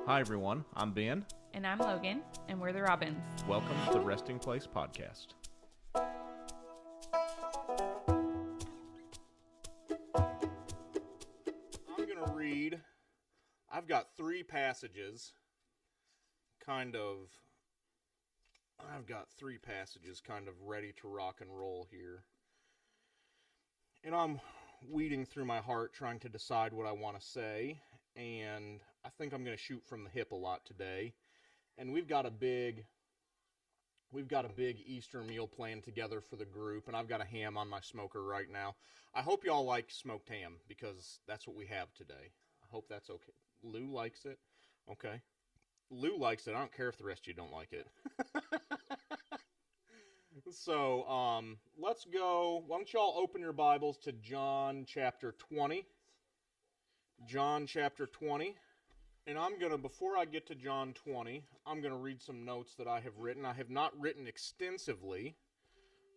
Hi, everyone. I'm Ben. And I'm Logan, and we're the Robins. Welcome to the Resting Place Podcast. I'm going to read, I've got three passages kind of ready to rock and roll here. And I'm weeding through my heart trying to decide what I want to say, and I think I'm going to shoot from the hip a lot today. And we've got a big Easter meal planned together for the group, and I've got a ham on my smoker right now. I hope y'all like smoked ham, because that's what we have today. I hope that's okay. Lou likes it? Okay. Lou likes it. I don't care if the rest of you don't like it. So, let's go. Why don't y'all open your Bibles to John chapter 20. John chapter 20. And before I get to John 20, I'm going to read some notes that I have written. I have not written extensively,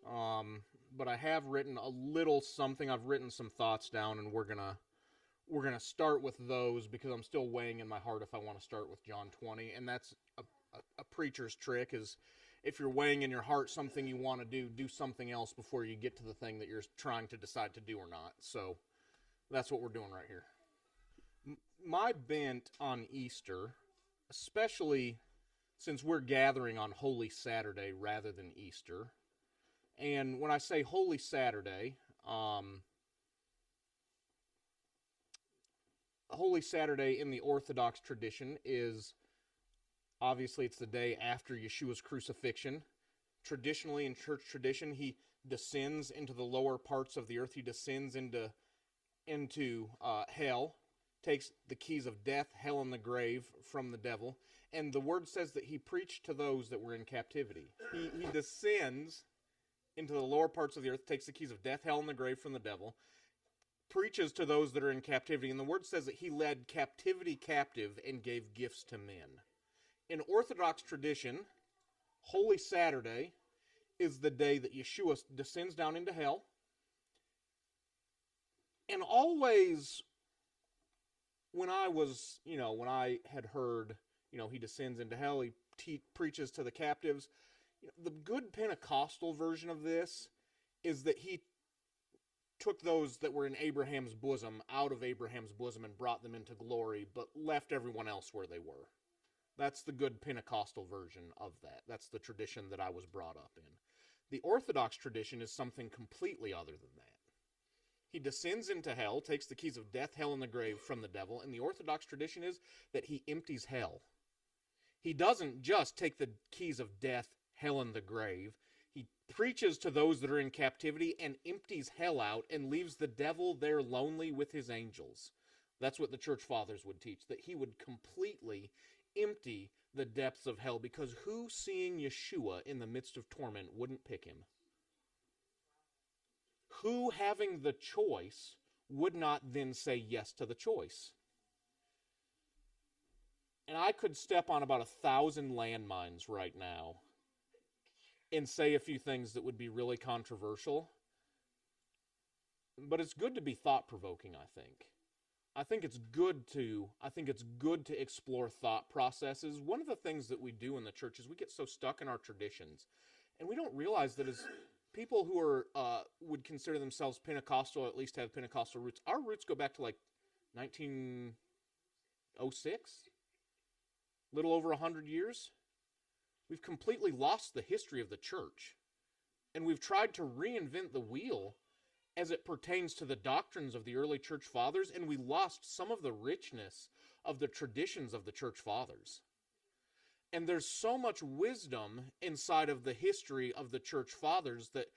but I have written a little something. I've written some thoughts down, and we're gonna start with those because I'm still weighing in my heart if I want to start with John 20. And that's a preacher's trick, is if you're weighing in your heart something you want to do something else before you get to the thing that you're trying to decide to do or not. So that's what we're doing right here. My bent on Easter, especially since we're gathering on Holy Saturday rather than Easter, and when I say Holy Saturday, Holy Saturday in the Orthodox tradition is, obviously it's the day after Yeshua's crucifixion. Traditionally, in church tradition, he descends into the lower parts of the earth. He descends into hell, takes the keys of death, hell, and the grave from the devil. And the word says that he preached to those that were in captivity. He descends into the lower parts of the earth, takes the keys of death, hell, and the grave from the devil, preaches to those that are in captivity. And the word says that he led captivity captive and gave gifts to men. In Orthodox tradition, Holy Saturday is the day that Yeshua descends down into hell. And always, when I had heard, he descends into hell, he preaches to the captives. The good Pentecostal version of this is that he took those that were in Abraham's bosom out of Abraham's bosom and brought them into glory, but left everyone else where they were. That's the good Pentecostal version of that. That's the tradition that I was brought up in. The Orthodox tradition is something completely other than that. He descends into hell, takes the keys of death, hell, and the grave from the devil, and the Orthodox tradition is that he empties hell. He doesn't just take the keys of death, hell, and the grave. He preaches to those that are in captivity and empties hell out and leaves the devil there lonely with his angels. That's what the church fathers would teach, that he would completely empty the depths of hell, because who, seeing Yeshua in the midst of torment, wouldn't pick him? Who, having the choice, would not then say yes to the choice? And I could step on about 1,000 landmines right now and say a few things that would be really controversial. But it's good to be thought-provoking, I think. I think it's good to explore thought processes. One of the things that we do in the church is we get so stuck in our traditions, and we don't realize that as people who are would consider themselves Pentecostal, or at least have Pentecostal roots, our roots go back to like 1906, little over 100 years. We've completely lost the history of the church, and we've tried to reinvent the wheel as it pertains to the doctrines of the early church fathers, and we lost some of the richness of the traditions of the church fathers. And there's so much wisdom inside of the history of the church fathers that,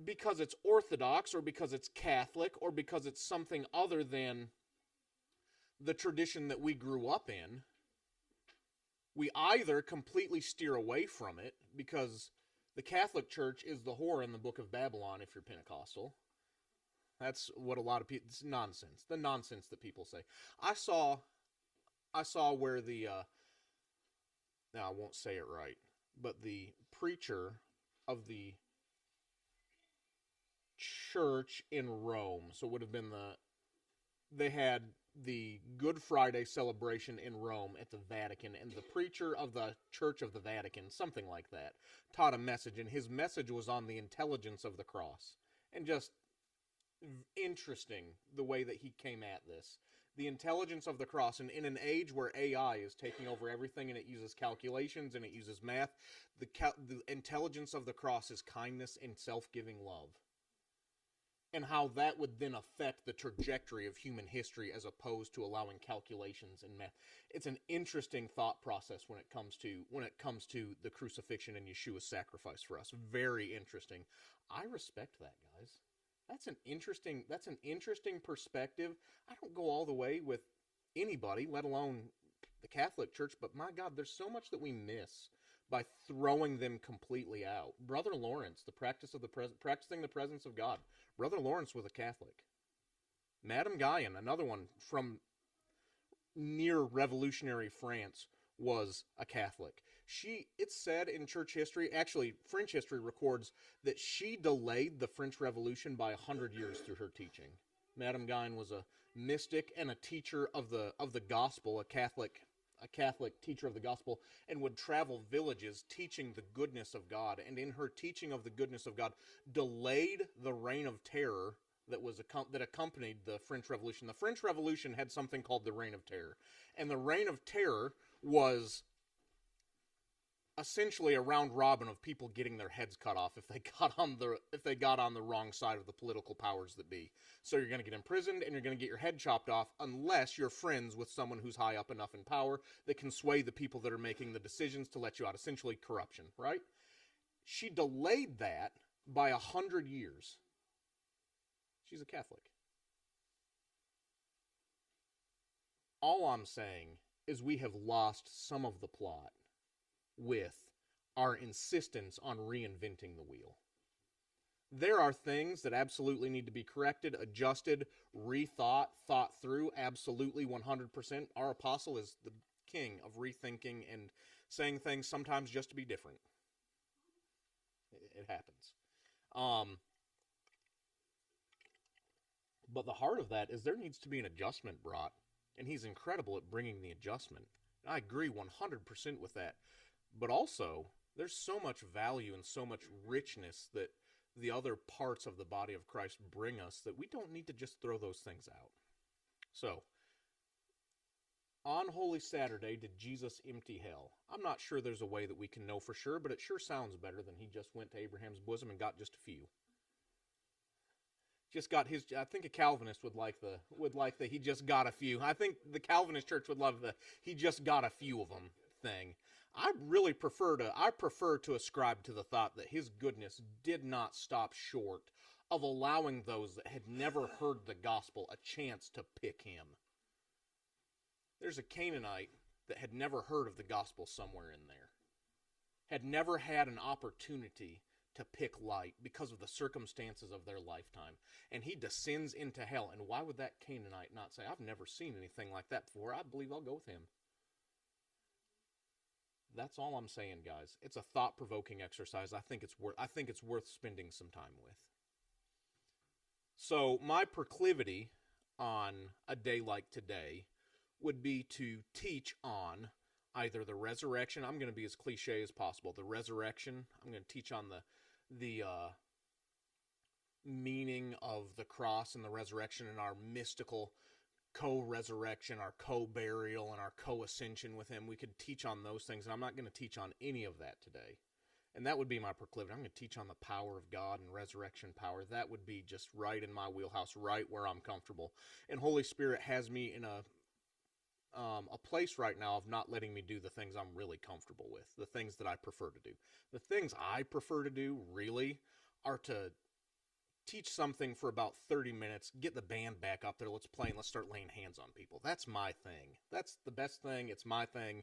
because it's Orthodox or because it's Catholic or because it's something other than the tradition that we grew up in, we either completely steer away from it, because the Catholic Church is the whore in the Book of Babylon if you're Pentecostal. That's what a lot of people, it's nonsense. The nonsense that people say. I saw where now I won't say it right, but the preacher of the church in Rome, so it would have been they had the Good Friday celebration in Rome at the Vatican, and the preacher of the Church of the Vatican, something like that, taught a message, and his message was on the intelligence of the cross. And just interesting the way that he came at this. The intelligence of the cross, and in an age where AI is taking over everything and it uses calculations and it uses math, the intelligence of the cross is kindness and self-giving love. And how that would then affect the trajectory of human history as opposed to allowing calculations and math. It's an interesting thought process when it comes to the crucifixion and Yeshua's sacrifice for us. Very interesting. I respect that, guys. That's an interesting perspective. I don't go all the way with anybody, let alone the Catholic Church, but my God, there's so much that we miss by throwing them completely out. Brother Lawrence, practicing the presence of God. Brother Lawrence was a Catholic. Madame Guyon, another one from near revolutionary France, was a Catholic. It's said in church history, actually French history records that she delayed the French Revolution by 100 years through her teaching. Madame Guyon was a mystic and a teacher of the gospel, a Catholic teacher of the gospel, and would travel villages teaching the goodness of God. And in her teaching of the goodness of God, delayed the reign of terror that accompanied the French Revolution. The French Revolution had something called the Reign of Terror, and the Reign of Terror was essentially a round robin of people getting their heads cut off if they got on the wrong side of the political powers that be. So you're going to get imprisoned and you're going to get your head chopped off unless you're friends with someone who's high up enough in power that can sway the people that are making the decisions to let you out. Essentially corruption, right? She delayed that by 100 years. She's a Catholic. All I'm saying is we have lost some of the plot with our insistence on reinventing the wheel. There are things that absolutely need to be corrected, adjusted, rethought, thought through, absolutely 100%. Our apostle is the king of rethinking and saying things sometimes just to be different. It happens. But the heart of that is there needs to be an adjustment brought, and he's incredible at bringing the adjustment. I agree 100% with that. But also, there's so much value and so much richness that the other parts of the body of Christ bring us that we don't need to just throw those things out. So, on Holy Saturday, did Jesus empty hell? I'm not sure there's a way that we can know for sure, but it sure sounds better than he just went to Abraham's bosom and got just a few. Just got his. I think a Calvinist would like the he just got a few. I think the Calvinist church would love the he just got a few of them thing. I prefer to ascribe to the thought that his goodness did not stop short of allowing those that had never heard the gospel a chance to pick him. There's a Canaanite that had never heard of the gospel somewhere in there, had never had an opportunity to pick light because of the circumstances of their lifetime, and he descends into hell. And why would that Canaanite not say, I've never seen anything like that before, I believe I'll go with him? That's all I'm saying, guys. It's a thought-provoking exercise. I think it's worth spending some time with. So my proclivity on a day like today would be to teach on either the resurrection. I'm going to be as cliche as possible. The resurrection. I'm going to teach on the meaning of the cross and the resurrection and our mystical co-resurrection, our co-burial, and our co-ascension with him. We could teach on those things, and I'm not going to teach on any of that today. And that would be my proclivity. I'm going to teach on the power of God and resurrection power. That would be just right in my wheelhouse, right where I'm comfortable. And Holy Spirit has me in a place right now of not letting me do the things I'm really comfortable with, the things that I prefer to do. The things I prefer to do, really, are to teach something for about 30 minutes, get the band back up there, let's play, and let's start laying hands on people. That's my thing. That's the best thing. It's my thing.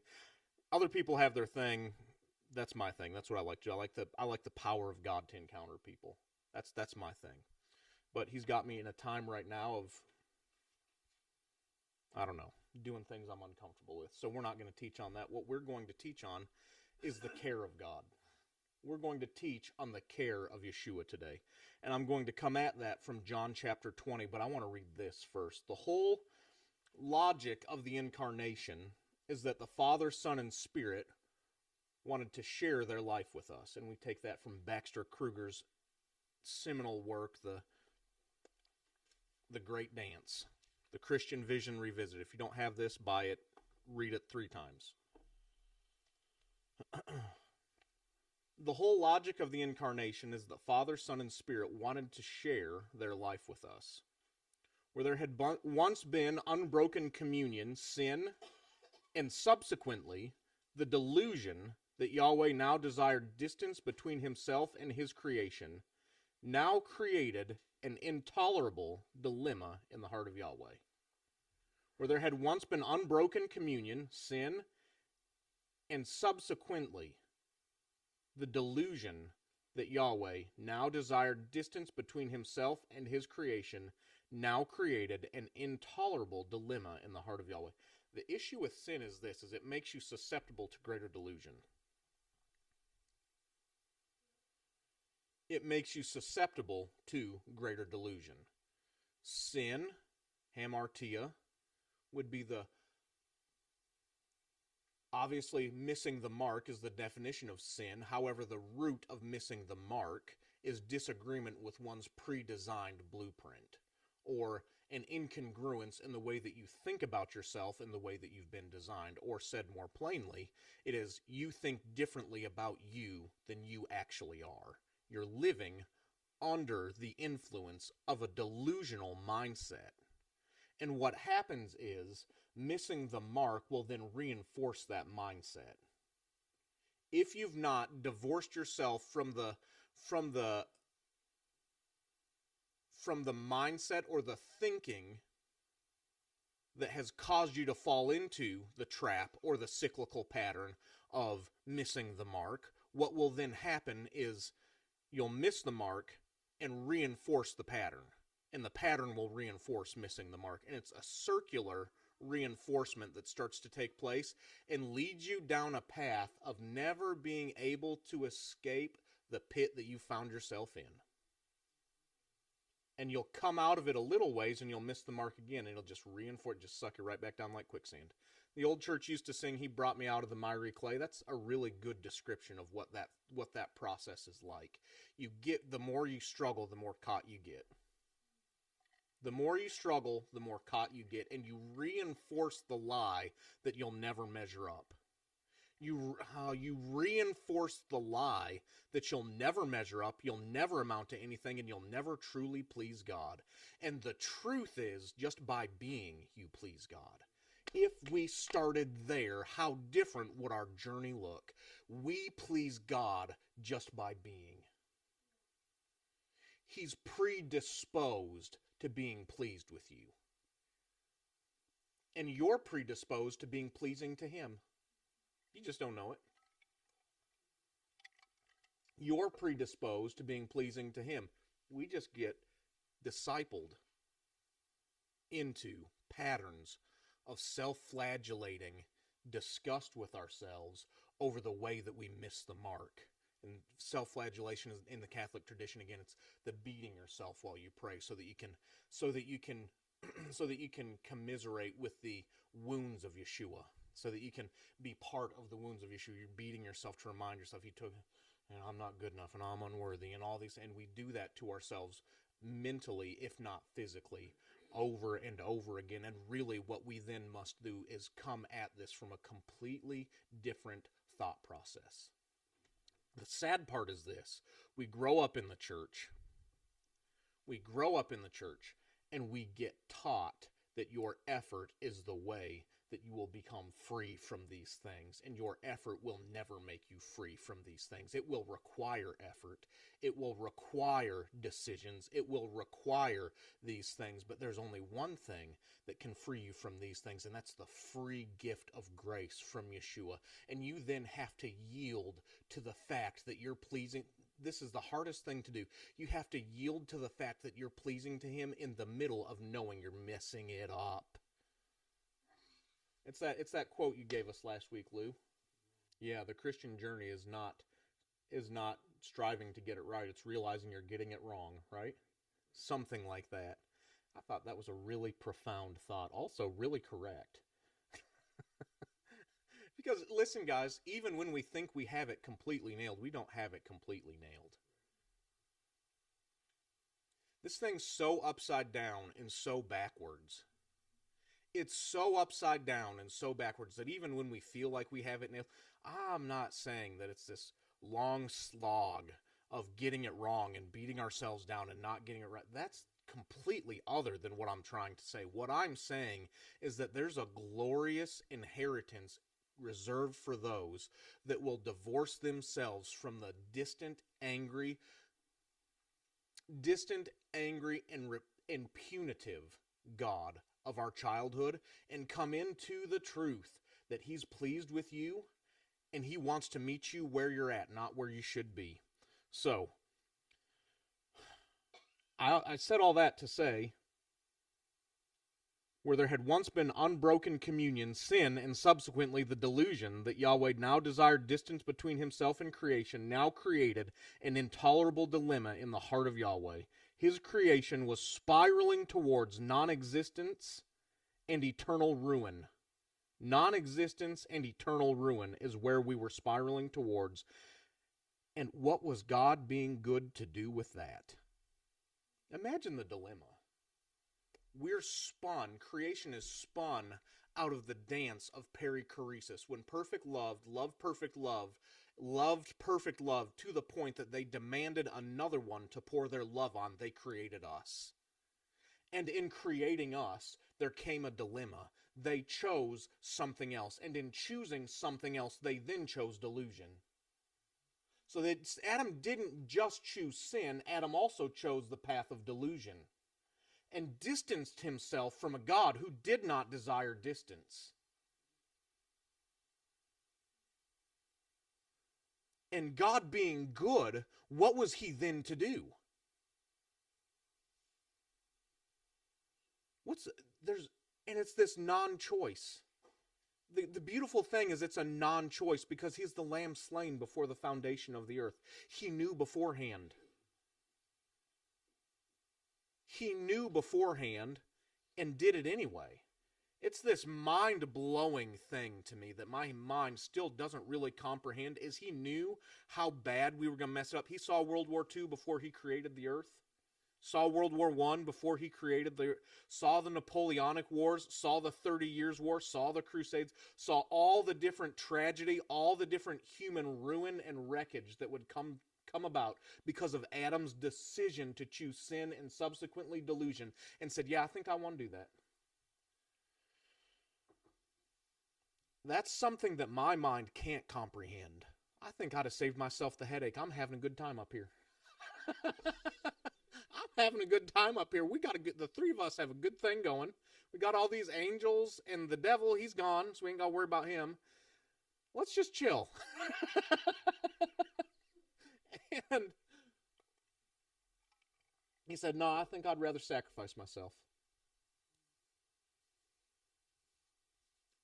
Other people have their thing. That's my thing. That's what I like to do. I like the power of God to encounter people. That's my thing. But he's got me in a time right now of, I don't know, doing things I'm uncomfortable with. So we're not going to teach on that. What we're going to teach on is the care of God. We're going to teach on the care of Yeshua today. And I'm going to come at that from John chapter 20, but I want to read this first. The whole logic of the incarnation is that the Father, Son, and Spirit wanted to share their life with us. And we take that from Baxter Kruger's seminal work, The Great Dance, The Christian Vision Revisited. If you don't have this, buy it, read it 3 times. The whole logic of the incarnation is that Father, Son, and Spirit wanted to share their life with us. Where there had once been unbroken communion, sin, and subsequently the delusion that Yahweh now desired distance between himself and his creation, now created an intolerable dilemma in the heart of Yahweh. Where there had once been unbroken communion, sin, and subsequently the delusion that Yahweh now desired distance between himself and his creation, now created an intolerable dilemma in the heart of Yahweh. The issue with sin is this, is it makes you susceptible to greater delusion. It makes you susceptible to greater delusion. Sin, hamartia, would be obviously missing the mark is the definition of sin. However, the root of missing the mark is disagreement with one's pre-designed blueprint, or an incongruence in the way that you think about yourself and the way that you've been designed. Or said more plainly, it is you think differently about you than you actually are. You're living under the influence of a delusional mindset. And what happens is, missing the mark will then reinforce that mindset. If you've not divorced yourself from the mindset or the thinking that has caused you to fall into the trap or the cyclical pattern of missing the mark, what will then happen is you'll miss the mark and reinforce the pattern. And the pattern will reinforce missing the mark. And it's a circular reinforcement that starts to take place and leads you down a path of never being able to escape the pit that you found yourself in. And you'll come out of it a little ways and you'll miss the mark again. And it'll just reinforce, just suck you right back down like quicksand. The old church used to sing, "He brought me out of the miry clay." That's a really good description of what that process is like. You get, the more you struggle, the more caught you get. The more you struggle, the more caught you get, and you reinforce the lie that you'll never measure up. You reinforce the lie that you'll never measure up, you'll never amount to anything, and you'll never truly please God. And the truth is, just by being, you please God. If we started there, how different would our journey look? We please God just by being. He's predisposed to being pleased with you. And you're predisposed to being pleasing to him. You just don't know it. You're predisposed to being pleasing to him. We just get discipled into patterns of self-flagellating disgust with ourselves over the way that we miss the mark. And self-flagellation is in the Catholic tradition. Again, it's the beating yourself while you pray, so that you can commiserate with the wounds of Yeshua, so that you can be part of the wounds of Yeshua. You're beating yourself to remind yourself I'm not good enough, and I'm unworthy, and all these, and we do that to ourselves mentally, if not physically, over and over again. And really what we then must do is come at this from a completely different thought process. The sad part is this: we grow up in the church, and we get taught that your effort is the way that you will become free from these things, and your effort will never make you free from these things. It will require effort. It will require decisions. It will require these things, but there's only one thing that can free you from these things, and that's the free gift of grace from Yeshua. And you then have to yield to the fact that you're pleasing. This is the hardest thing to do. You have to yield to the fact that you're pleasing to him in the middle of knowing you're messing it up. It's that quote you gave us last week, Lou. Yeah, the Christian journey is not striving to get it right. It's realizing you're getting it wrong, right? Something like that. I thought that was a really profound thought. Also, really correct. Because, listen, guys, even when we think we have it completely nailed, we don't have it completely nailed. This thing's so upside down and so backwards. It's so upside down and so backwards that even when we feel like we have it nailed, I'm not saying that it's this long slog of getting it wrong and beating ourselves down and not getting it right. That's completely other than what I'm trying to say. What I'm saying is that there's a glorious inheritance reserved for those that will divorce themselves from the distant, angry, and punitive God of our childhood and come into the truth that He's pleased with you and He wants to meet you where you're at, not where you should be. So, I said all that to say, where there had once been unbroken communion, sin, and subsequently the delusion that Yahweh now desired distance between Himself and creation, now created an intolerable dilemma in the heart of Yahweh. His creation was spiraling towards non-existence and eternal ruin. Non-existence and eternal ruin is where we were spiraling towards. And what was God being good to do with that? Imagine the dilemma. We're spun, creation is spun out of the dance of perichoresis, when perfect love loved perfect love, loved perfect love to the point that they demanded another one to pour their love on. They created us. And in creating us, there came a dilemma. They chose something else, and in choosing something else, they then chose delusion. So that Adam didn't just choose sin, Adam also chose the path of delusion and distanced himself from a God who did not desire distance. And God being good, what was He then to do? It's this non-choice. The beautiful thing is it's a non-choice because He's the lamb slain before the foundation of the earth. He knew beforehand. He knew beforehand and did it anyway. It's this mind-blowing thing to me that my mind still doesn't really comprehend, is He knew how bad we were going to mess it up. He saw World War II before He created the earth. Saw World War I before He created saw the Napoleonic Wars, saw the 30 Years' War, saw the Crusades, saw all the different tragedy, all the different human ruin and wreckage that would come about because of Adam's decision to choose sin and subsequently delusion, and said, yeah, I think I want to do that. That's something that my mind can't comprehend. I think I'd have saved myself the headache. I'm having a good time up here. I'm having a good time up here. The three of us have a good thing going. We got all these angels, and the devil, he's gone, so we ain't got to worry about him. Let's just chill. And he said, no, I think I'd rather sacrifice myself.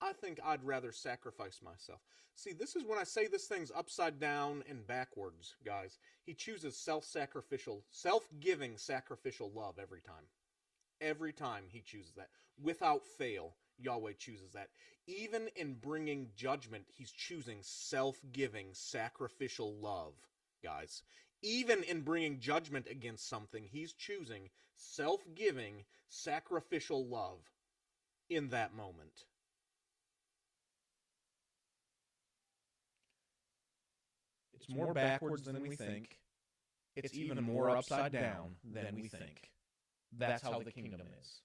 I think I'd rather sacrifice myself. See, this is when I say this thing's upside down and backwards, guys. He chooses self-sacrificial, self-giving sacrificial love every time. Every time He chooses that. Without fail, Yahweh chooses that. Even in bringing judgment, He's choosing self-giving sacrificial love, guys. Even in bringing judgment against something, He's choosing self-giving sacrificial love in that moment. It's more backwards than we think. It's even more upside down than we think. That's how the kingdom is.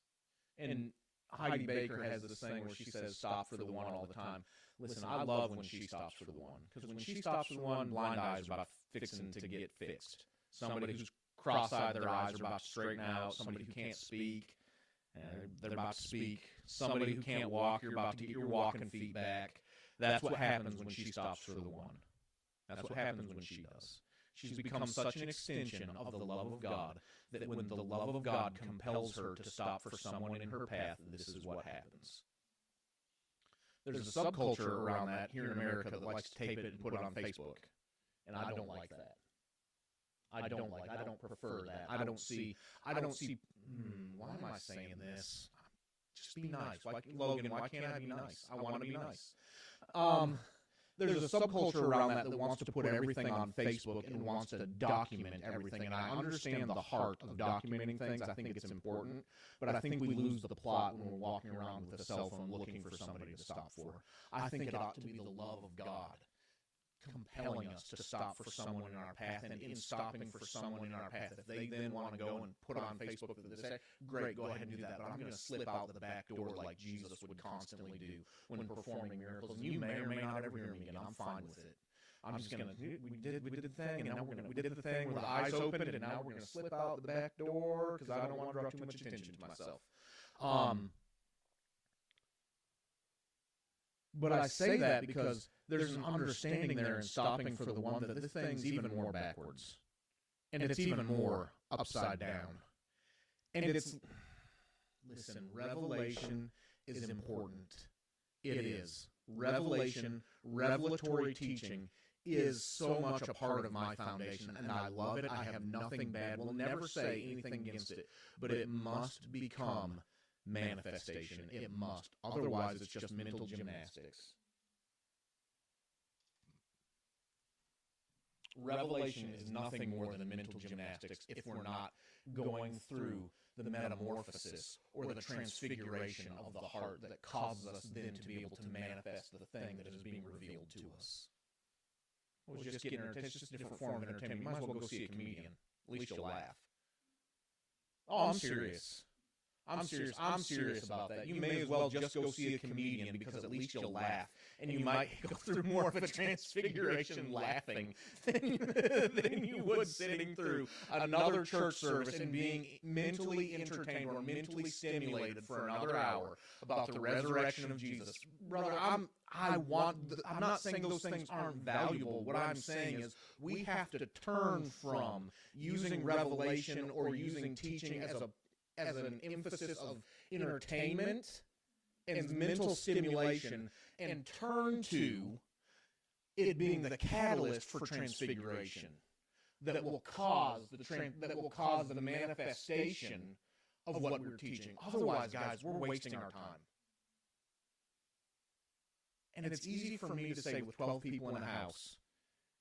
And Heidi Baker has this thing where she says, stop for the one all the time. Listen, I love when she stops for the one. Because when she stops for the one, blind eyes are about fixing to get fixed. Somebody who's cross-eyed, their eyes are about to straighten out. Somebody who can't speak, they're about to speak. Somebody who can't walk, you're about to get your walking feet back. That's what happens when she stops for the one. That's what happens when she does. She's become such an extension of the love of God that when the love of God compels her to stop for someone in her path, this is what happens. There's a subculture around that here in America that likes to tape it and put it on Facebook. And I don't like that. I don't prefer that. I don't see why am I saying this? Just be nice. Logan, why can't I be nice? I want to be nice. There's a subculture around that wants to put everything on Facebook and wants to document everything. And I understand the heart of documenting things. I think it's important. But I think we lose the plot when we're walking around with a cell phone looking for somebody to stop for. I think it ought to be the love of God compelling us to stop for someone in our path, and in stopping for someone in our path, if they then want to go and put on Facebook that they say, great, go ahead and do that, but I'm going to slip out the back door like Jesus would constantly do when performing miracles, and you may or may not ever hear me again. I'm fine with it. I'm just going to, we did the thing, and now we did the thing where the eyes opened, and now we're going to slip out the back door because I don't want to draw too much attention to myself. But I say that because there's an understanding there in stopping for the one that this thing's even more backwards. And it's even more upside down. And it's, listen, revelation is important. It is. Revelation, revelatory teaching is so much a part of my foundation, and I love it. I have nothing bad. We'll never say anything against it, but it must become manifestation. It must. Otherwise, it's just mental gymnastics. Revelation is nothing more than mental gymnastics if we're not going through the metamorphosis or the transfiguration of the heart that causes us then to be able to manifest the thing that is being revealed to us. It was just getting entertainment. It's just a different form of entertainment. You might as well go see a comedian. At least you'll laugh. Oh, I'm serious. I'm serious about that. You may as well just go see a comedian because at least you'll laugh. And you might go through more of a transfiguration laughing than you would sitting through another church service and being mentally entertained or mentally stimulated for another hour about the resurrection of Jesus. Brother, I'm not saying those things aren't valuable. What I'm saying is we have to turn from using revelation or using teaching as an emphasis of entertainment and mental stimulation, and turn to it being the catalyst for transfiguration that will cause the manifestation of what we're teaching. Otherwise, guys, we're wasting our time. And it's easy for me to say with 12 people in a house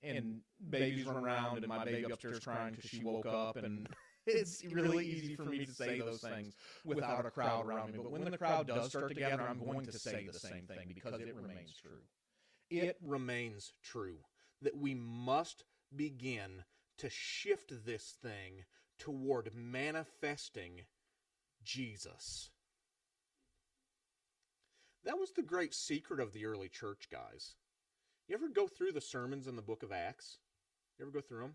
and babies run around and my baby upstairs crying because she woke up, and it's really easy for me to say those things without a crowd around me. But when the crowd does start to gather, I'm going to say the same thing because it remains true. It remains true that we must begin to shift this thing toward manifesting Jesus. That was the great secret of the early church, guys. You ever go through the sermons in the book of Acts? You ever go through them?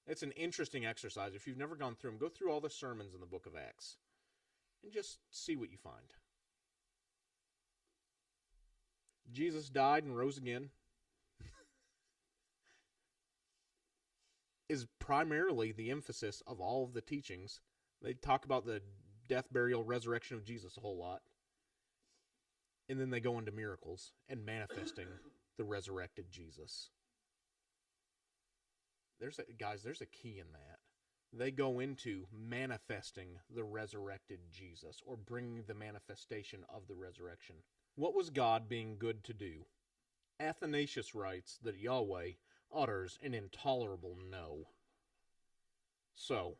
It's an interesting exercise. If you've never gone through them, go through all the sermons in the book of Acts and just see what you find. Jesus died and rose again is primarily the emphasis of all of the teachings. They talk about the death, burial, resurrection of Jesus a whole lot. And then they go into miracles and manifesting the resurrected Jesus. There's a key in that. They go into manifesting the resurrected Jesus, or bringing the manifestation of the resurrection. What was God being good to do? Athanasius writes that Yahweh utters an intolerable no. So,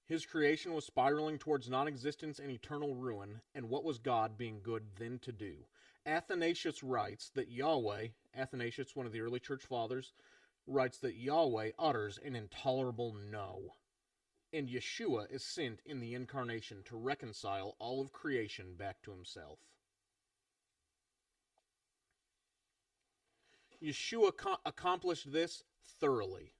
his creation was spiraling towards non-existence and eternal ruin, and what was God being good then to do? Athanasius writes that Yahweh, Athanasius, one of the early church fathers, writes that Yahweh utters an intolerable no. And Yeshua is sent in the incarnation to reconcile all of creation back to himself. Yeshua accomplished this thoroughly.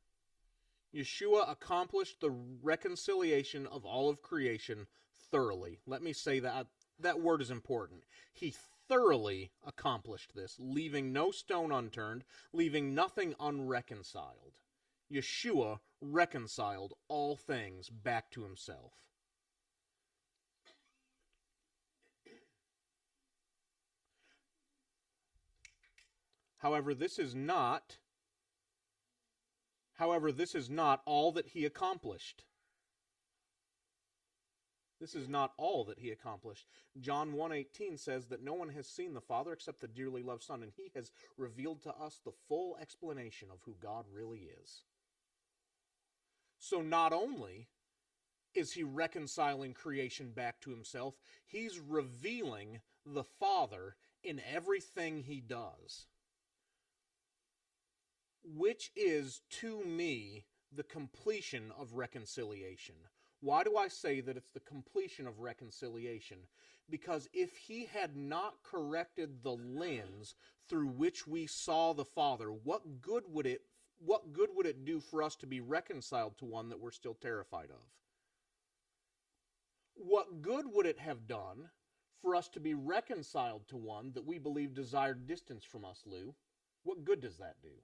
Yeshua accomplished the reconciliation of all of creation thoroughly. Let me say that. That word is important. He thoroughly accomplished this, leaving no stone unturned, leaving nothing unreconciled. Yeshua reconciled all things back to himself. However, this is not all that he accomplished. This is not all that he accomplished. John 1:18 says that no one has seen the Father except the dearly loved Son, and he has revealed to us the full explanation of who God really is. So not only is he reconciling creation back to himself, he's revealing the Father in everything he does, which is, to me, the completion of reconciliation. Why do I say that it's the completion of reconciliation? Because if he had not corrected the lens through which we saw the Father, what good would it do for us to be reconciled to one that we're still terrified of? What good would it have done for us to be reconciled to one that we believe desired distance from us, Lou? What good does that do?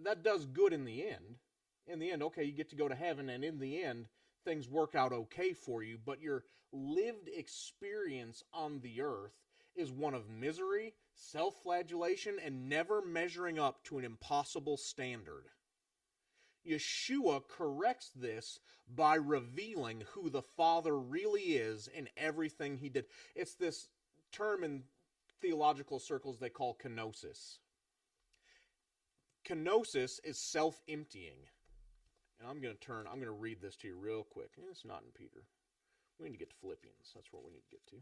That does good in the end. In the end, okay, you get to go to heaven, and in the end, things work out okay for you, but your lived experience on the earth is one of misery, self-flagellation, and never measuring up to an impossible standard. Yeshua corrects this by revealing who the Father really is in everything he did. It's this term in theological circles they call kenosis. Kenosis is self-emptying. And I'm going to read this to you real quick. It's not in Peter. We need to get to Philippians. That's what we need to get to.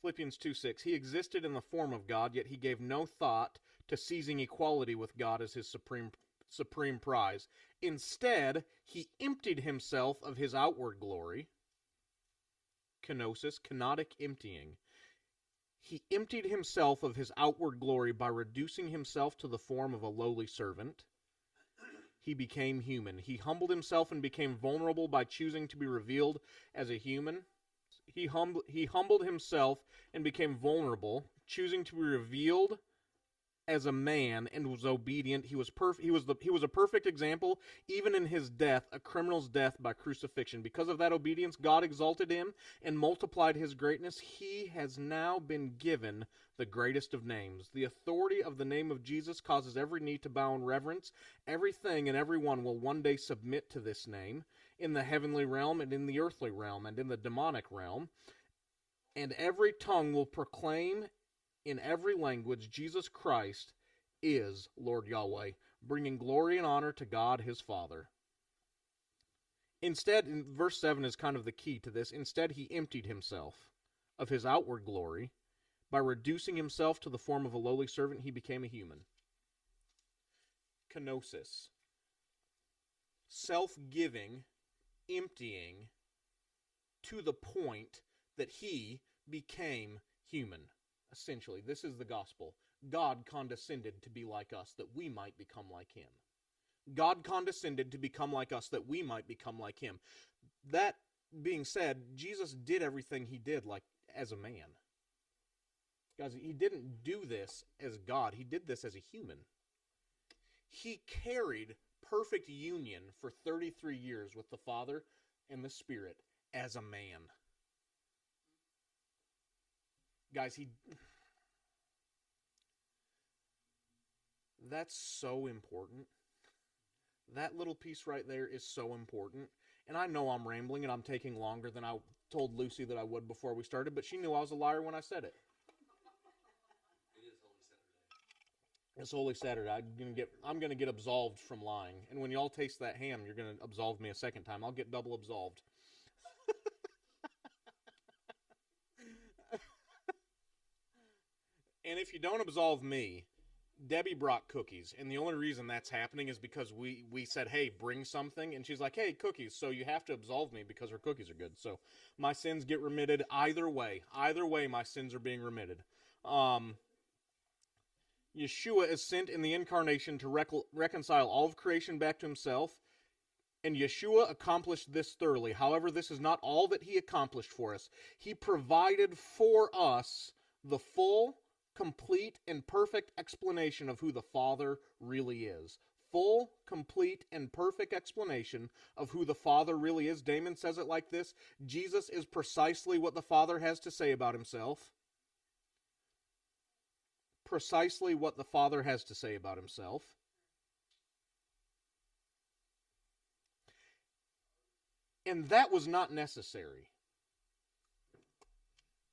Philippians 2:6. He existed in the form of God, yet he gave no thought to seizing equality with God as his supreme prize. Instead, he emptied himself of his outward glory. Kenosis, kenotic emptying. He emptied himself of his outward glory by reducing himself to the form of a lowly servant. He became human. He humbled himself and became vulnerable by choosing to be revealed as a human. He humbled himself and became vulnerable, choosing to be revealed as a man, and was obedient. He was a perfect example, even in his death, a criminal's death by crucifixion. Because of that obedience, God exalted him and multiplied his greatness. He has now been given the greatest of names. The authority of the name of Jesus causes every knee to bow in reverence. Everything and everyone will one day submit to this name, in the heavenly realm and in the earthly realm and in the demonic realm. And every tongue will proclaim in every language, Jesus Christ is Lord Yahweh, bringing glory and honor to God his Father. Instead, in verse 7 is kind of the key to this, instead he emptied himself of his outward glory. By reducing himself to the form of a lowly servant, he became a human. Kenosis. Self-giving, emptying, to the point that he became human. Essentially, this is the gospel. God condescended to be like us, that we might become like him. God condescended to become like us, that we might become like him. That being said, Jesus did everything he did like as a man. Guys, he didn't do this as God. He did this as a human. He carried perfect union for 33 years with the Father and the Spirit as a man. Guys, that's so important. That little piece right there is so important. And I know I'm rambling and I'm taking longer than I told Lucy that I would before we started, but she knew I was a liar when I said it. It's Holy Saturday. I'm gonna get absolved from lying. And when y'all taste that ham, you're gonna absolve me a second time. I'll get double absolved. And if you don't absolve me, Debbie brought cookies, and the only reason that's happening is because we said, hey, bring something, and she's like, hey, cookies, so you have to absolve me because her cookies are good. So my sins get remitted either way. Either way, my sins are being remitted. Yeshua is sent in the incarnation to reconcile all of creation back to himself, and Yeshua accomplished this thoroughly. However, this is not all that he accomplished for us. He provided for us the full, complete, and perfect explanation of who the Father really is. Full, complete, and perfect explanation of who the Father really is. Damon says it like this: Jesus is precisely what the Father has to say about himself. Precisely what the Father has to say about himself. And that was not necessary.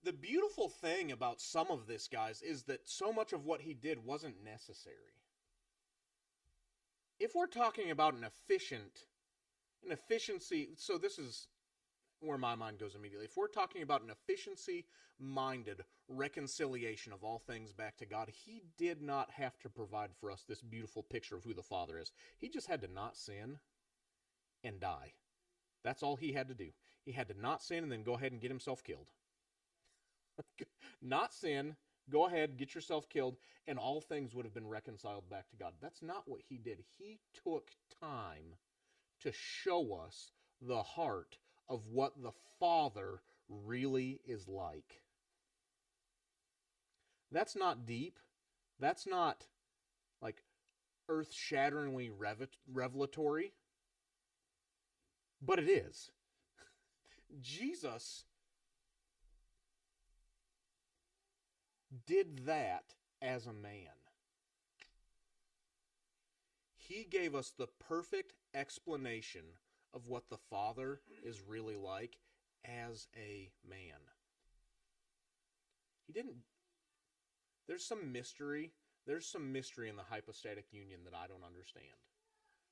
The beautiful thing about some of this, guys, is that so much of what he did wasn't necessary. If we're talking about an efficiency, so this is where my mind goes immediately. If we're talking about an efficiency-minded reconciliation of all things back to God, he did not have to provide for us this beautiful picture of who the Father is. He just had to not sin and die. That's all he had to do. He had to not sin and then go ahead and get himself killed. Not sin, go ahead, get yourself killed, and all things would have been reconciled back to God. That's not what he did. He took time to show us the heart of what the Father really is like. That's not deep. That's not like earth-shatteringly revelatory. But it is. Jesus did that as a man. He gave us the perfect explanation of what the Father is really like as a man. He didn't... There's some mystery. There's some mystery in the hypostatic union that I don't understand.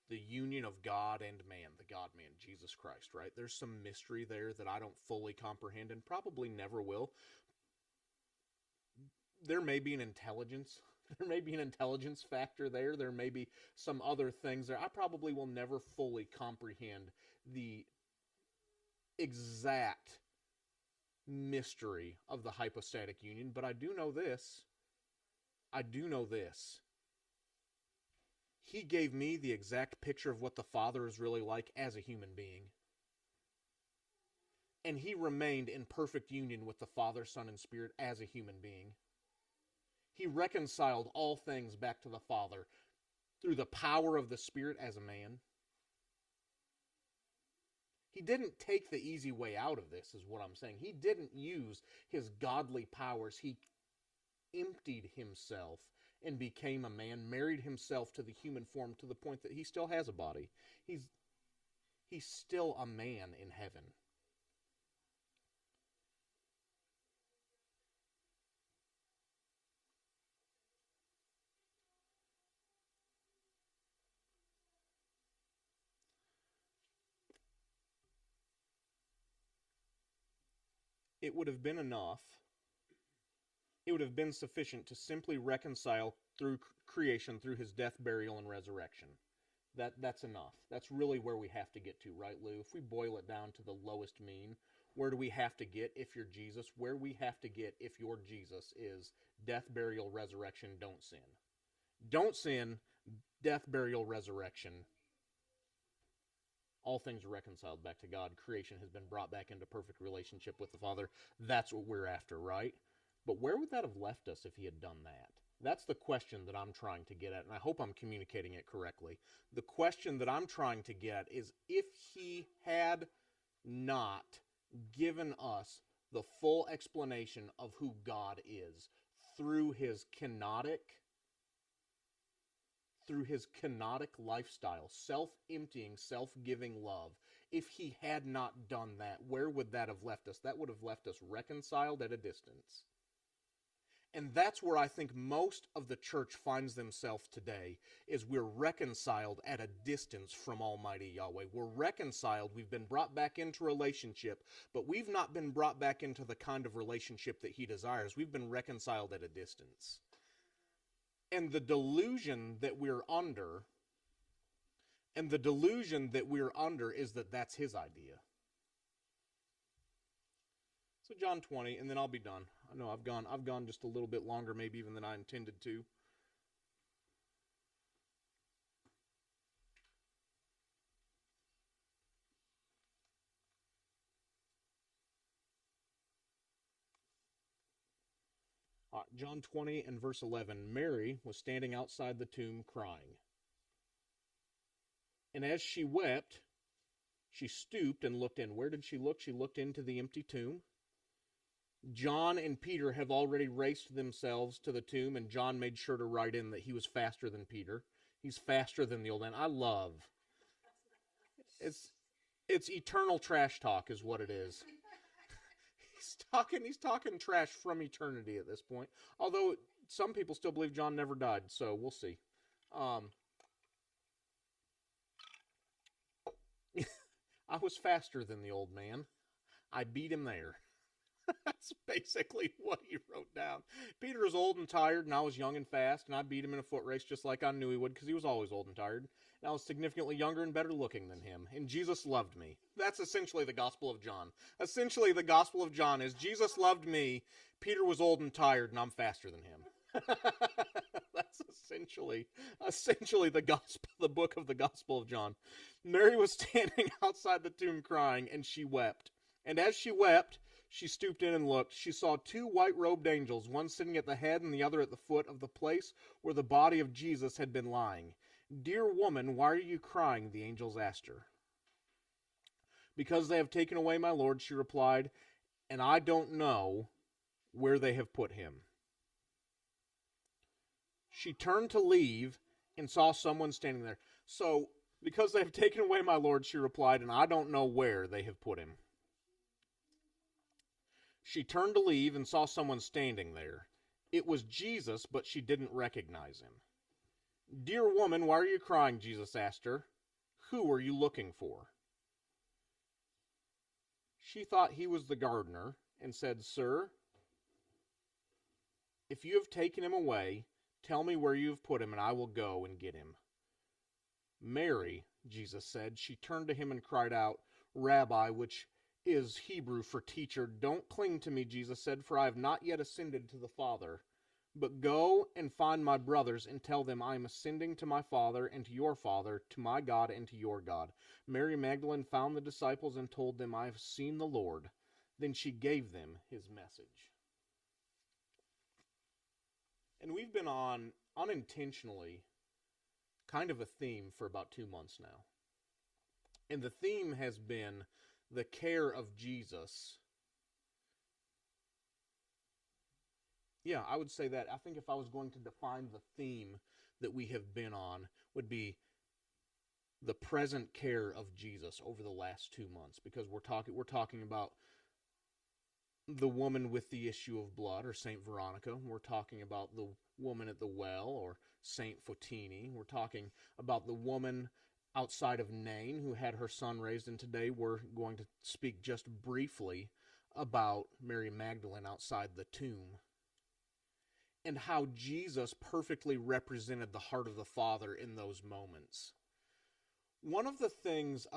The union of God and man, the God-man, Jesus Christ, right? There's some mystery there that I don't fully comprehend and probably never will. There may be an intelligence. There may be an intelligence factor there. There may be some other things there. I probably will never fully comprehend the exact mystery of the hypostatic union, but I do know this. He gave me the exact picture of what the Father is really like as a human being. And he remained in perfect union with the Father, Son, and Spirit as a human being. He reconciled all things back to the Father through the power of the Spirit as a man. He didn't take the easy way out of this, is what I'm saying. He didn't use his godly powers. He emptied himself and became a man, married himself to the human form to the point that he still has a body. He's still a man in heaven. It would have been enough. It would have been sufficient to simply reconcile through creation, through his death, burial, and resurrection. That's enough. That's really where we have to get to, right, Lou? If we boil it down to the lowest mean, where do we have to get if you're Jesus? Where we have to get if you're Jesus is death, burial, resurrection, don't sin. Don't sin, death, burial, resurrection. All things are reconciled back to God. Creation has been brought back into perfect relationship with the Father. That's what we're after, right? But where would that have left us if he had done that? That's the question that I'm trying to get at, and I hope I'm communicating it correctly. The question that I'm trying to get at is if he had not given us the full explanation of who God is through his kenotic lifestyle, self-emptying, self-giving love, if he had not done that, where would that have left us? That would have left us reconciled at a distance. And that's where I think most of the church finds themselves today, is we're reconciled at a distance from Almighty Yahweh. We're reconciled, we've been brought back into relationship, but we've not been brought back into the kind of relationship that he desires. We've been reconciled at a distance. And the delusion that we're under, is that that's his idea. So John 20, and then I'll be done. I know I've gone just a little bit longer, maybe even than I intended to. John 20 and verse 11. Mary was standing outside the tomb crying. And as she wept, she stooped and looked in. Where did she look? She looked into the empty tomb. John and Peter have already raced themselves to the tomb, and John made sure to write in that he was faster than Peter. He's faster than the old man. I love. It's eternal trash talk is what it is. He's talking trash from eternity at this point. Although some people still believe John never died, so we'll see. I was faster than the old man. I beat him there. That's basically what he wrote down. Peter was old and tired, and I was young and fast, and I beat him in a foot race just like I knew he would, because he was always old and tired. And I was significantly younger and better looking than him, and Jesus loved me. That's essentially the Gospel of John. Essentially, the Gospel of John is Jesus loved me, Peter was old and tired, and I'm faster than him. That's essentially the book of the Gospel of John. Mary was standing outside the tomb crying, and she wept. And as she wept, she stooped in and looked. She saw two white-robed angels, one sitting at the head and the other at the foot of the place where the body of Jesus had been lying. "Dear woman, why are you crying?" the angels asked her. "Because they have taken away my Lord," she replied, "and I don't know where they have put him." She turned to leave and saw someone standing there. So, "because they have taken away my Lord," she replied, "and I don't know where they have put him." She turned to leave and saw someone standing there. It was Jesus, but she didn't recognize him. "Dear woman, why are you crying?" Jesus asked her. "Who are you looking for?" She thought he was the gardener and said, "Sir, if you have taken him away, tell me where you have put him, and I will go and get him." "Mary," Jesus said. She turned to him and cried out, "Rabbi," which is Hebrew for teacher. "Don't cling to me," Jesus said, "for I have not yet ascended to the Father. But go and find my brothers and tell them I am ascending to my Father and to your Father, to my God and to your God." Mary Magdalene found the disciples and told them, "I have seen the Lord." Then she gave them his message. And we've been on, unintentionally, kind of a theme for about 2 months now. And the theme has been the care of Jesus. Yeah, I would say that. I think if I was going to define the theme that we have been on, would be the present care of Jesus over the last 2 months, because we're talking about the woman with the issue of blood, or Saint Veronica. We're talking about the woman at the well, or Saint Fotini. We're talking about the woman outside of Nain who had her son raised, and today we're going to speak just briefly about Mary Magdalene outside the tomb, and how Jesus perfectly represented the heart of the Father in those moments. There are two things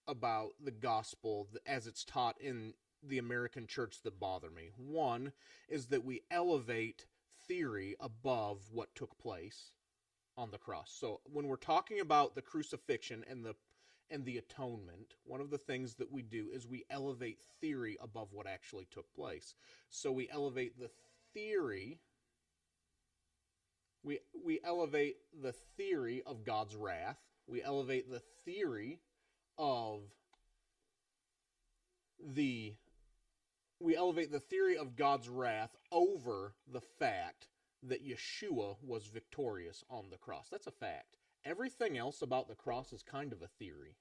about the gospel as it's taught in the American church that bother me. One is that we elevate theory above what took place on the cross. So when we're talking about the crucifixion and the atonement, one of the things that we do is we elevate theory above what actually took place. So we elevate the theory. We elevate the theory of God's wrath. We elevate the theory of God's wrath over the fact that Yeshua was victorious on the cross. That's a fact. Everything else about the cross is kind of a theory.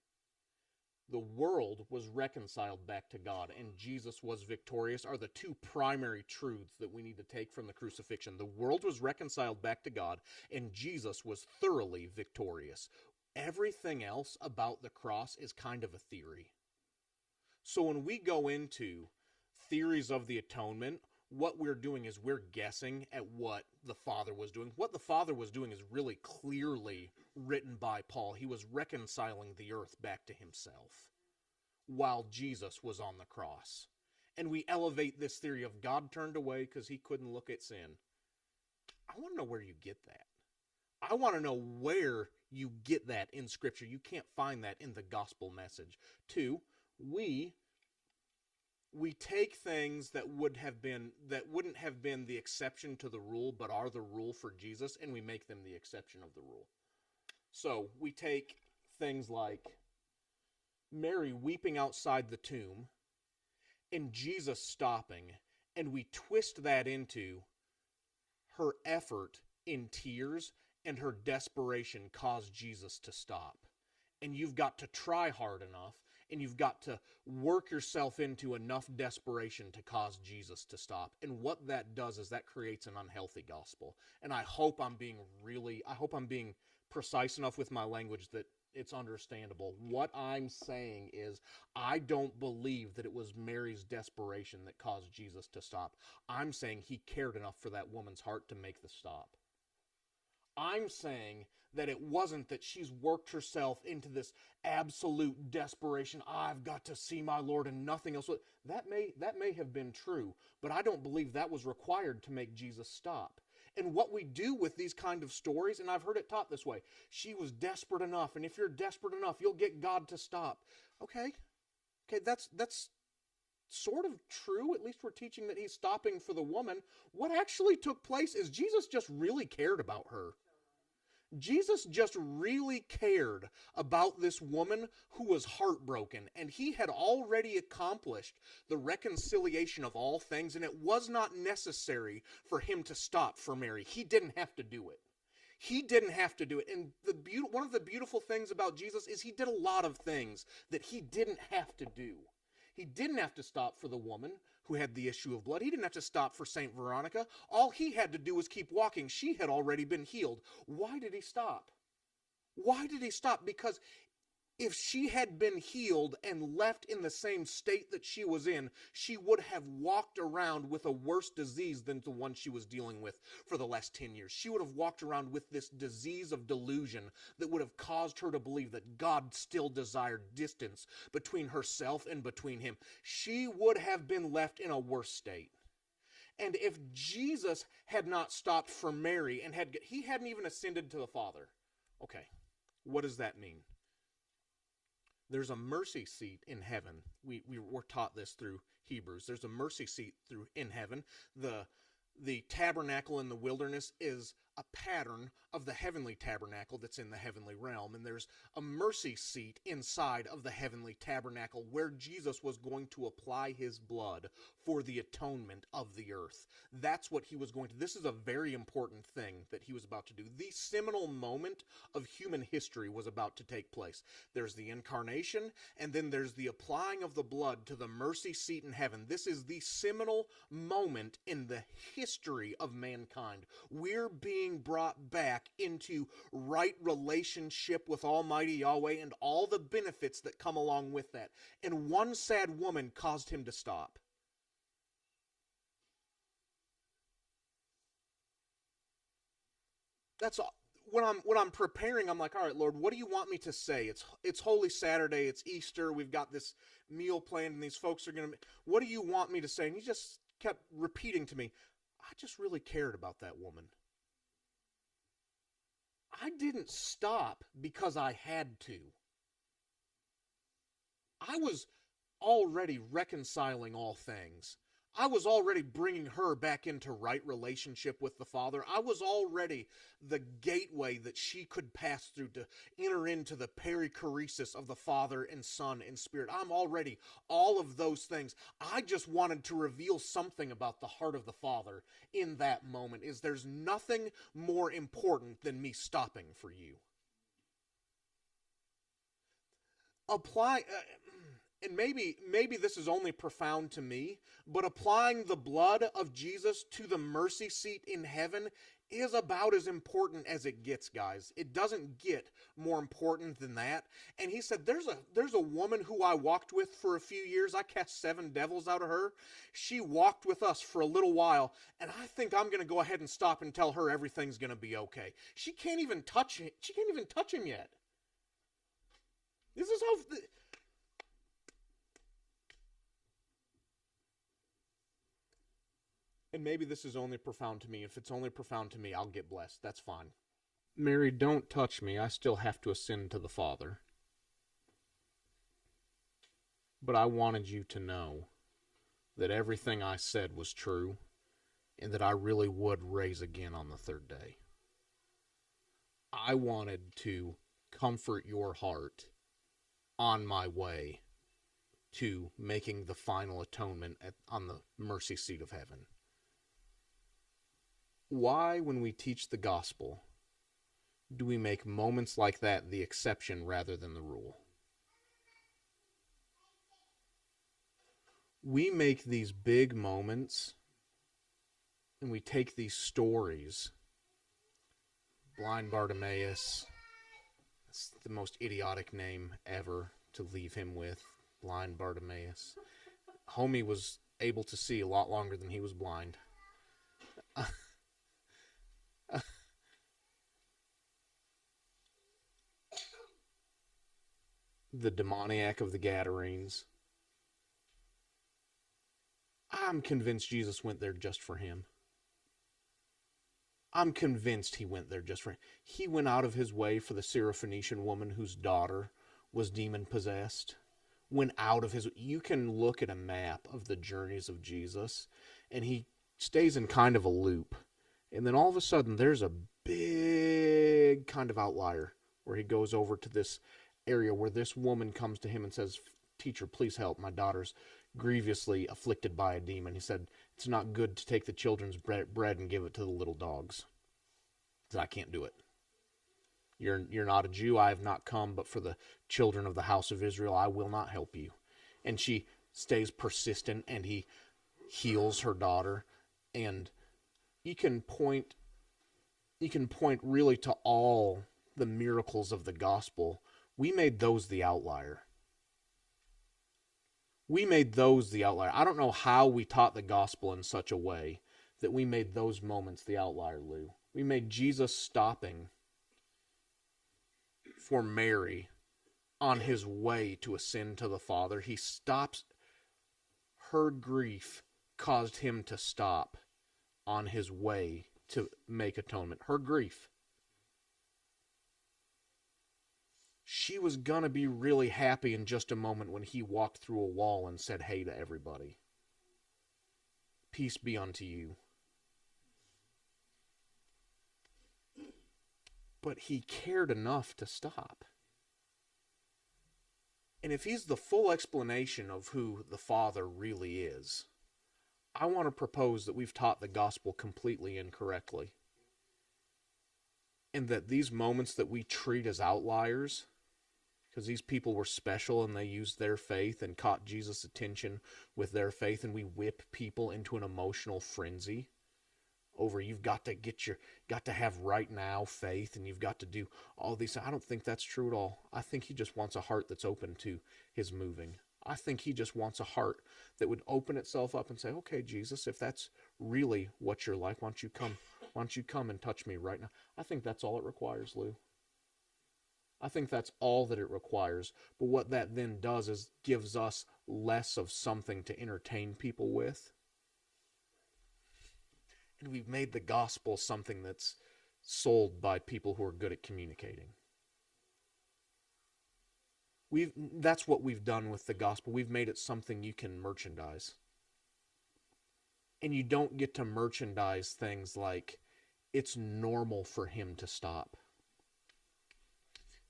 The world was reconciled back to God, and Jesus was victorious, are the two primary truths that we need to take from the crucifixion. The world was reconciled back to God, and Jesus was thoroughly victorious. Everything else about the cross is kind of a theory. So when we go into theories of the atonement, what we're doing is we're guessing at what the Father was doing. What the Father was doing is really clearly written by Paul. He was reconciling the earth back to himself while Jesus was on the cross. And we elevate this theory of God turned away because he couldn't look at sin. I want to know where you get that. I want to know where you get that in Scripture. You can't find that in the gospel message. Two, we take things that wouldn't have been the exception to the rule, but are the rule for Jesus, and we make them the exception of the rule. So we take things like Mary weeping outside the tomb and Jesus stopping, and we twist that into her effort in tears and her desperation caused Jesus to stop. And you've got to try hard enough, and you've got to work yourself into enough desperation to cause Jesus to stop. And what that does is that creates an unhealthy gospel. And I hope I'm being precise enough with my language that it's understandable. What I'm saying is, I don't believe that it was Mary's desperation that caused Jesus to stop. I'm saying he cared enough for that woman's heart to make the stop. I'm saying that it wasn't that she's worked herself into this absolute desperation. I've got to see my Lord and nothing else. That may have been true, but I don't believe that was required to make Jesus stop. And what we do with these kind of stories, and I've heard it taught this way, she was desperate enough, and if you're desperate enough, you'll get God to stop. Okay, that's sort of true. At least we're teaching that he's stopping for the woman. What actually took place is Jesus just really cared about her. Jesus just really cared about this woman who was heartbroken, and he had already accomplished the reconciliation of all things, and it was not necessary for him to stop for Mary. He didn't have to do it. He didn't have to do it. And one of the beautiful things about Jesus is he did a lot of things that he didn't have to do. He didn't have to stop for the woman who had the issue of blood. He didn't have to stop for St. Veronica. All he had to do was keep walking. She had already been healed. Why did he stop? Why did he stop? Because if she had been healed and left in the same state that she was in, she would have walked around with a worse disease than the one she was dealing with for the last 10 years. She would have walked around with this disease of delusion that would have caused her to believe that God still desired distance between herself and between him. She would have been left in a worse state. And if Jesus had not stopped for Mary and he hadn't even ascended to the Father. Okay, what does that mean? There's a mercy seat in heaven. We were taught this through Hebrews. There's a mercy seat in heaven. The tabernacle in the wilderness is a pattern of the heavenly tabernacle that's in the heavenly realm. And there's a mercy seat inside of the heavenly tabernacle where Jesus was going to apply his blood for the atonement of the earth. That's what he was going to. This is a very important thing that he was about to do. The seminal moment of human history was about to take place. There's the incarnation, and then there's the applying of the blood to the mercy seat in heaven. This is the seminal moment in the history of mankind. We're being brought back into right relationship with Almighty Yahweh and all the benefits that come along with that. And one sad woman caused him to stop. That's all. When I'm preparing, I'm like, all right, Lord, what do you want me to say? It's Holy Saturday, it's Easter, we've got this meal planned, and these folks are going to. What do you want me to say? And he just kept repeating to me, I just really cared about that woman. I didn't stop because I had to. I was already reconciling all things. I was already bringing her back into right relationship with the Father. I was already the gateway that she could pass through to enter into the perichoresis of the Father and Son and Spirit. I'm already all of those things. I just wanted to reveal something about the heart of the Father in that moment. There's nothing more important than me stopping for you. And maybe this is only profound to me, but applying the blood of Jesus to the mercy seat in heaven is about as important as it gets, guys. It doesn't get more important than that. And he said, there's a woman who I walked with for a few years. I cast 7 devils out of her. She walked with us for a little while, and I think I'm going to go ahead and stop and tell her everything's going to be okay. She can't even touch him yet. This is how... And maybe this is only profound to me. If it's only profound to me, I'll get blessed. That's fine. Mary, don't touch me. I still have to ascend to the Father. But I wanted you to know that everything I said was true and that I really would raise again on the 3rd day. I wanted to comfort your heart on my way to making the final atonement on the mercy seat of heaven. Why, when we teach the gospel, do we make moments like that the exception rather than the rule? We make these big moments and we take these stories. Blind Bartimaeus, that's the most idiotic name ever to leave him with. Blind Bartimaeus. Homie was able to see a lot longer than he was blind. The demoniac of the Gadarenes. I'm convinced Jesus went there just for him. I'm convinced he went there just for him. He went out of his way for the Syrophoenician woman whose daughter was demon-possessed. Went out of his... You can look at a map of the journeys of Jesus, and he stays in kind of a loop. And then all of a sudden, there's a big kind of outlier where he goes over to this area where this woman comes to him and says, "Teacher, please help. My daughter's grievously afflicted by a demon." He said, "It's not good to take the children's bread and give it to the little dogs." He said, "I can't do it. You're not a Jew. I have not come, but for the children of the house of Israel, I will not help you." And she stays persistent, and he heals her daughter. And you can point really to all the miracles of the gospel. We made those the outlier. We made those the outlier. I don't know how we taught the gospel in such a way that we made those moments the outlier, Lou. We made Jesus stopping for Mary on his way to ascend to the Father. He stops. Her grief caused him to stop on his way to make atonement. Her grief. She was going to be really happy in just a moment when he walked through a wall and said hey to everybody. "Peace be unto you." But he cared enough to stop. And if he's the full explanation of who the Father really is, I want to propose that we've taught the gospel completely incorrectly. And that these moments that we treat as outliers, because these people were special and they used their faith and caught Jesus' attention with their faith, and we whip people into an emotional frenzy over you've got to have right now faith, and you've got to do all these. I don't think that's true at all. I think he just wants a heart that's open to his moving. I think he just wants a heart that would open itself up and say, "Okay, Jesus, if that's really what you're like, why don't you come and touch me right now?" I think that's all it requires, Lou. I think that's all that it requires. But what that then does is gives us less of something to entertain people with. And we've made the gospel something that's sold by people who are good at communicating. That's what we've done with the gospel. We've made it something you can merchandise. And you don't get to merchandise things like it's normal for him to stop.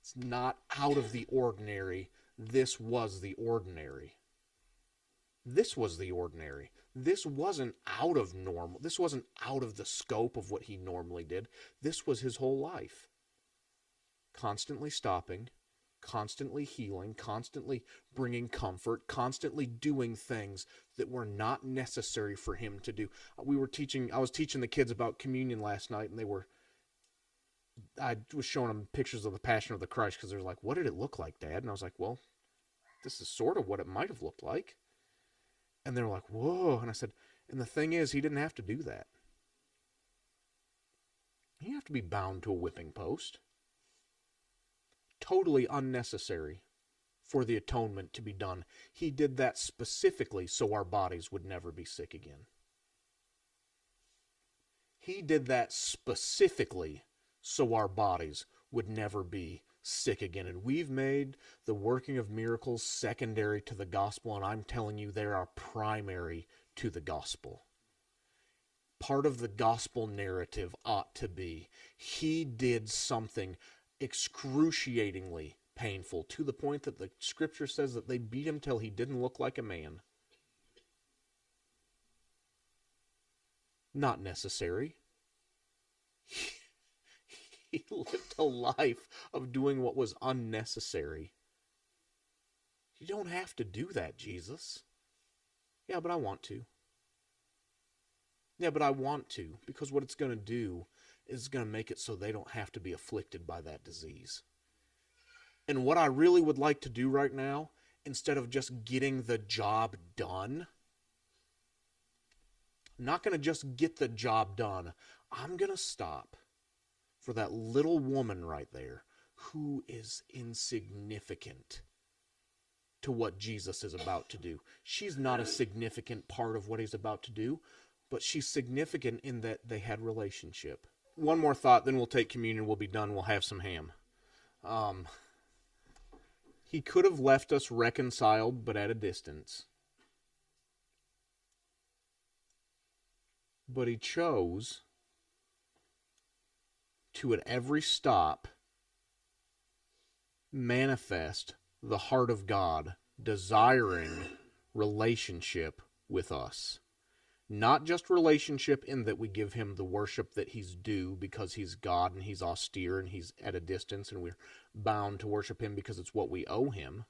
It's not out of the ordinary. This was the ordinary. This was the ordinary. This wasn't out of normal. This wasn't out of the scope of what he normally did. This was his whole life. Constantly stopping, constantly healing, constantly bringing comfort, constantly doing things that were not necessary for him to do. I was teaching the kids about communion last night, and I was showing them pictures of the Passion of the Christ because they were like, "What did it look like, Dad?" And I was like, "Well, this is sort of what it might have looked like." And they were like, "Whoa." And I said, and the thing is, he didn't have to do that. He didn't have to be bound to a whipping post. Totally unnecessary for the atonement to be done. He did that specifically so our bodies would never be sick again. He did that specifically so our bodies would never be sick again. And we've made the working of miracles secondary to the gospel, and I'm telling you, they are primary to the gospel. Part of the gospel narrative ought to be he did something excruciatingly painful to the point that the scripture says that they beat him till he didn't look like a man. Not necessary. He lived a life of doing what was unnecessary. You don't have to do that, Jesus. Yeah, but I want to. Yeah, but I want to, because what it's going to do is going to make it so they don't have to be afflicted by that disease. And what I really would like to do right now, instead of just getting the job done, I'm not going to just get the job done. I'm going to stop for that little woman right there who is insignificant to what Jesus is about to do. She's not a significant part of what he's about to do, but she's significant in that they had relationship. One more thought, then we'll take communion, we'll be done, we'll have some ham. He could have left us reconciled, but at a distance. But he chose to, at every stop, manifest the heart of God, desiring relationship with us. Not just relationship in that we give him the worship that he's due because he's God and he's austere and he's at a distance and we're bound to worship him because it's what we owe him.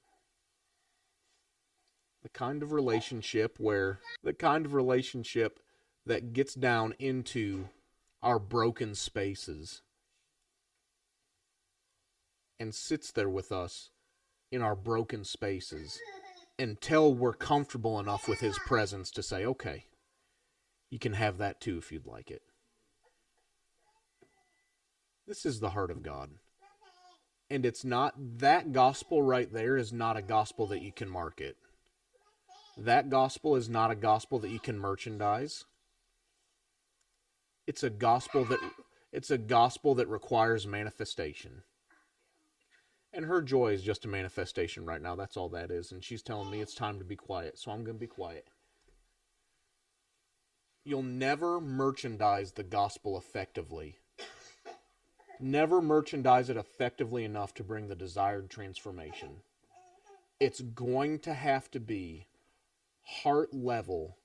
The kind of relationship that gets down into our broken spaces and sits there with us in our broken spaces until we're comfortable enough with his presence to say, okay, you can have that too if you'd like it. This is the heart of God. And it's not, that gospel right there is not a gospel that you can market. That gospel is not a gospel that you can merchandise. It's a gospel that requires manifestation. And her joy is just a manifestation right now. That's all that is. And she's telling me it's time to be quiet, so I'm going to be quiet. You'll never merchandise the gospel effectively. Never merchandise it effectively enough to bring the desired transformation. It's going to have to be heart level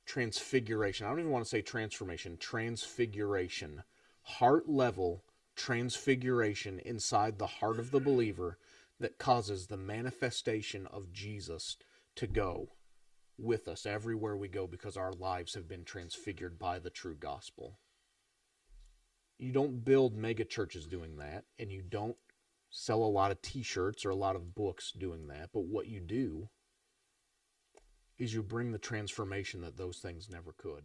transfiguration. I don't even want to say transformation. Transfiguration. Heart level transfiguration inside the heart of the believer that causes the manifestation of Jesus to go with us everywhere we go because our lives have been transfigured by the true gospel. You don't build mega churches doing that, and you don't sell a lot of t-shirts or a lot of books doing that, but what you do is you bring the transformation that those things never could.